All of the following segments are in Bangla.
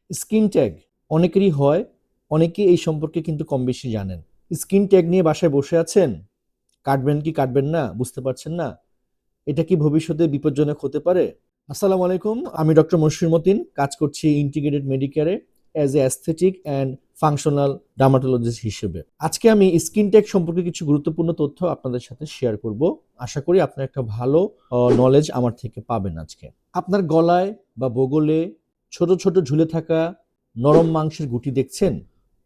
স্কিন ট্যাগ অনেকেরই হয়, অনেকে এই সম্পর্কে কিন্তু কম বেশি জানেন। স্কিন ট্যাগ নিয়ে বাসায় বসে আছেন, কাটবেন কি কাটবেন না বুঝতে পারছেন না। এটা কি ভবিষ্যতে বিপজ্জনক হতে পারে? আসসালামু আলাইকুম, আমি ডক্টর মশির মতিন, কাজ করছি ইন্টিগ্রেটেড মেডিকেয়ারে as a aesthetic and functional dermatologist হিসেবে। আজকে আমি স্কিন ট্যাগ সম্পর্কে কিছু গুরুত্বপূর্ণ তথ্য আপনাদের সাথে শেয়ার করব। আশা করি আপনার একটা ভালো নলেজ আমার থেকে পাবেন আজকে। আপনার গলায় বা বগলে ছোট ছোট ঝুলে থাকা নরম মাংসের গুটি দেখছেন?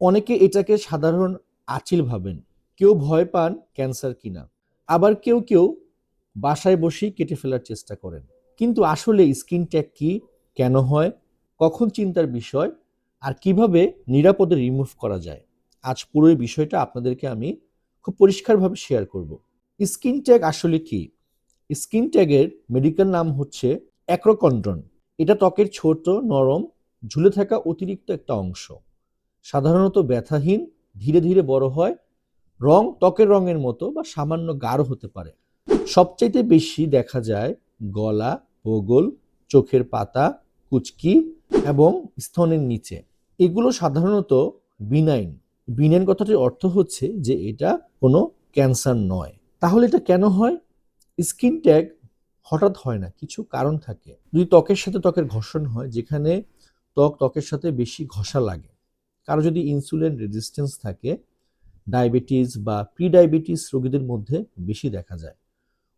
অনেকে এটাকে সাধারণ আঁচিল ভাবেন, কেউ ভয় পান ক্যান্সার কিনা, আবার কেউ কেউ বাসায় বসেই কেটে ফেলার চেষ্টা করেন। কিন্তু আসলে স্কিন ট্যাগ কি, কেন হয়, কখন চিন্তার বিষয়, আর কিভাবে নিরাপদে রিমুভ করা যায়, আজ পুরো এই বিষয়টা আপনাদেরকে আমি খুব পরিষ্কারভাবে শেয়ার করব। স্কিন ট্যাগ আসলে কি? স্কিন ট্যাগের মেডিকেল নাম হচ্ছে অ্যাক্রোকন্ড্রন। এটা ত্বকের ছোট নরম ঝুলে থাকা অতিরিক্ত একটা অংশ, সাধারণত ব্যথাহীন, ধীরে ধীরে বড় হয়, ত্বকের রঙের মতো বা সামান্য গাঢ় হতে পারে। সবচাইতে বেশি দেখা যায় গলা, বগল, চোখের পাতা, কুচকি এবং স্তনের নিচে। এগুলো সাধারণত বিনাইন। বিনাইন কথাটির অর্থ হচ্ছে যে এটা কোনো ক্যান্সার নয়। তাহলে এটা কেন হয়? স্কিন ট্যাগ হঠাৎ হয় না, কিছু কারণ থাকে। যদি ত্বকের সাথে ত্বকের ঘর্ষণ হয়, যেখানে ত্বকের সাথে বেশি ঘষা লাগে, কারো যদি ইনসুলিন রেজিস্ট্যান্স থাকে, ডায়াবেটিস বা প্রি ডায়াবেটিস রোগীদের মধ্যে বেশি দেখা যায়।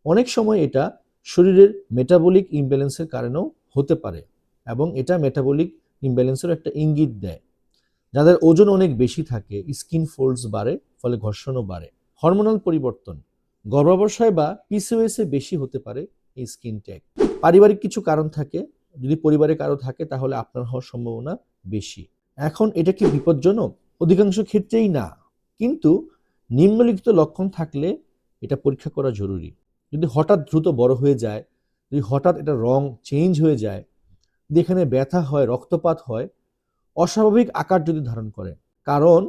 অনেক সময় এটা শরীরের মেটাবলিক ইমব্যালেন্সের কারণেও হতে পারে, এবং এটা মেটাবলিক ইমব্যালেন্সের একটা ইঙ্গিত দেয়। যাদের ওজন অনেক বেশি থাকে, স্কিন ফোল্ডস বাড়ে, ফলে ঘর্ষণও বাড়ে। হরমোনাল পরিবর্তন, গর্ভাবস্থায় বা পিসিওএস এ বেশি হতে পারে এই স্কিন ট্যাগ। পারিবারিক কিছু কারণ থাকে, যদি পরিবারে কারো থাকে তাহলে আপনার হওয়ার সম্ভাবনা বেশি। এখন এটা কি বিপজ্জনক? অধিকাংশ ক্ষেত্রেই না, কিন্তু নিম্নলিখিত লক্ষণ থাকলে এটা পরীক্ষা করা জরুরি। যদি হঠাৎ দ্রুত বড় হয়ে যায়, যদি হঠাৎ এটা রং চেঞ্জ হয়ে যায়, যদি এখানে ব্যথা হয়, রক্তপাত হয়, অস্বাভাবিক আকার যদি ধারণ করে, কারণ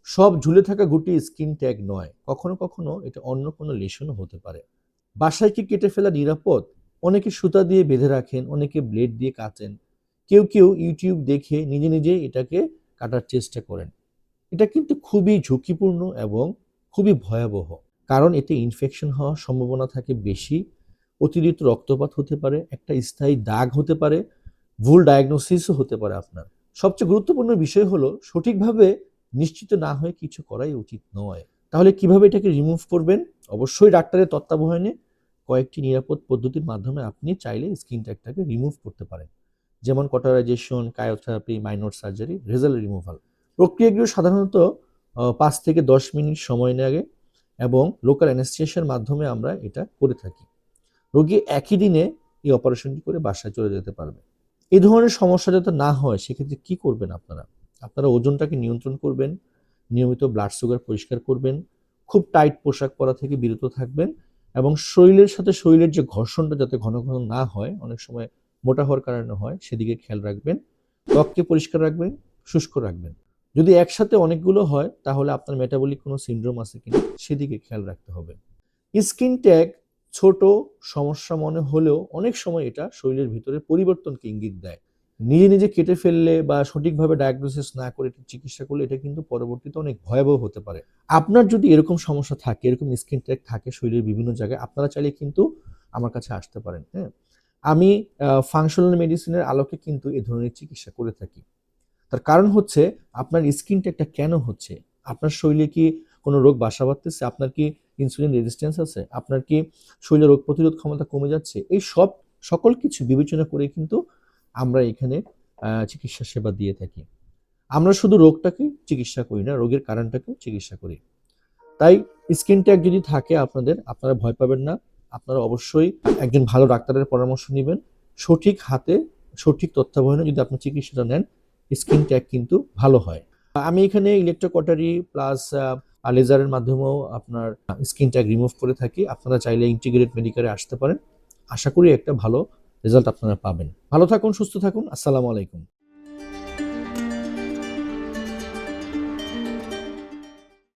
সব ঝুলে থাকা গুটি স্কিন ট্যাগ নয়, কখনো কখনো এটা অন্য কোনো লেশনও হতে পারে। বাসায় কি কেটে ফেলা নিরাপদ? অনেকে সুতা দিয়ে বেঁধে রাখেন, অনেকে ব্লেড দিয়ে কাটেন, কেউ কেউ ইউটিউব দেখে নিজে নিজে এটাকে কাটার চেষ্টা করেন। এটা কিন্তু খুবই ঝুঁকিপূর্ণ এবং খুবই ভয়াবহ, কারণ এতে ইনফেকশন হওয়ার সম্ভাবনা থাকে বেশি, অতিরিক্ত রক্তপাত হতে পারে, একটা স্থায়ী দাগ হতে পারে, ভুল ডায়াগনোসিসও হতে পারে আপনার। সবচেয়ে গুরুত্বপূর্ণ বিষয় হলো সঠিকভাবে নিশ্চিত না হয়ে কিছু করাই উচিত নয়। তাহলে কিভাবে এটাকে রিমুভ করবেন? অবশ্যই ডাক্তারের তত্ত্বাবধানে কয়েকটি নিরাপদ পদ্ধতির মাধ্যমে আপনি চাইলে স্কিন ট্যাগটাকে রিমুভ করতে পারেন, যেমন কটারাইজেশন, কায়োথেরাপি, মাইনর সার্জারি, রেজাল রিমুভাল। প্রক্রিয়াগুলো সাধারণত ৫ থেকে ১০ মিনিট সময় লাগে এবং লোকাল অ্যানেস্থেশিয়ার মাধ্যমে আমরা এটা করে থাকি। রোগী একই দিনে এই অপারেশনটি করে বাসায় চলে যেতে পারবে। এই ধরনের সমস্যা যাতে না হয় সেক্ষেত্রে কি করবেন আপনারা? আপনারা ওজনটাকে নিয়ন্ত্রণ করবেন, নিয়মিত ব্লাড সুগার পরিষ্কার করবেন, খুব টাইট পোশাক পরা থেকে বিরত থাকবেন, এবং শরীরের সাথে শরীরের যে ঘর্ষণটা যাতে ঘন ঘন না হয়, অনেক সময় মোটা হওয়ার কারণে হয়, সেদিকে খেয়াল রাখবেন। ত্বককে পরিষ্কার রাখবেন, শুষ্ক রাখবেন। যদি একসাথে অনেকগুলো হয় তাহলে আপনার মেটাবলিক কোনো সিনড্রোম আছে কিনা সেদিকে খেয়াল রাখতে হবে। স্কিন ট্যাগ ছোট সমস্যা মনে হলেও অনেক সময় এটা শরীরের ভিতরে পরিবর্তনকে ইঙ্গিত দেয়। নিজে নিজে কেটে ফেললে বা সঠিকভাবে ডায়াগনোসিস না করে চিকিৎসা করলে এটা কিন্তু পরবর্তীতে অনেক ভয়াবহ হতে পারে। আপনার যদি এরকম সমস্যা থাকে, এরকম স্কিন ট্যাগ থাকে শরীরের বিভিন্ন জায়গায়, আপনারা চাইলে কিন্তু আমার কাছে আসতে পারেন। হ্যাঁ, আমি ফাংশনাল মেডিসিনের আলোকে কিন্তু এ ধরনের চিকিৎসা করে থাকি। তার কারণ হচ্ছে আপনার স্কিন ট্যাগটা কেন হচ্ছে? আপনার শরীরে কি কোনো রোগ বাসা বাঁধতেছে? আপনার কি ইনসুলিন রেজিস্ট্যান্স আছে? আপনার কি শরীরে রোগ প্রতিরোধ ক্ষমতা কমে যাচ্ছে? এই সকল কিছু বিবেচনা করে কিন্তু আমরা এখানে চিকিৎসা সেবা দিয়ে থাকি। আমরা শুধু রোগটাকে চিকিৎসা করি না, রোগের কারণটাকেও চিকিৎসা করি। তাই স্কিন ট্যাগ যদি থাকে আপনাদের, আপনারা ভয় পাবেন না। আপনারা অবশ্যই একজন ভালো ডাক্তারের পরামর্শ নিবেন। সঠিক হাতে, সঠিক তত্ত্বাবধানে যদি আপনি চিকিৎসাটা নেন, স্কিন ট্যাগ কিন্তু ভালো হয়। আমি এখানে ইলেক্ট্রোকটারি প্লাস লেজারের মাধ্যমেও আপনার স্কিন ট্যাগ রিমুভ করে থাকি। আপনারা চাইলে ইন্টিগ্রেটেড মেডিকেলে আসতে পারেন। আশা করি একটা ভালো রেজাল্ট আপনারা পাবেন। ভালো থাকুন, সুস্থ থাকুন। আসসালামু আলাইকুম।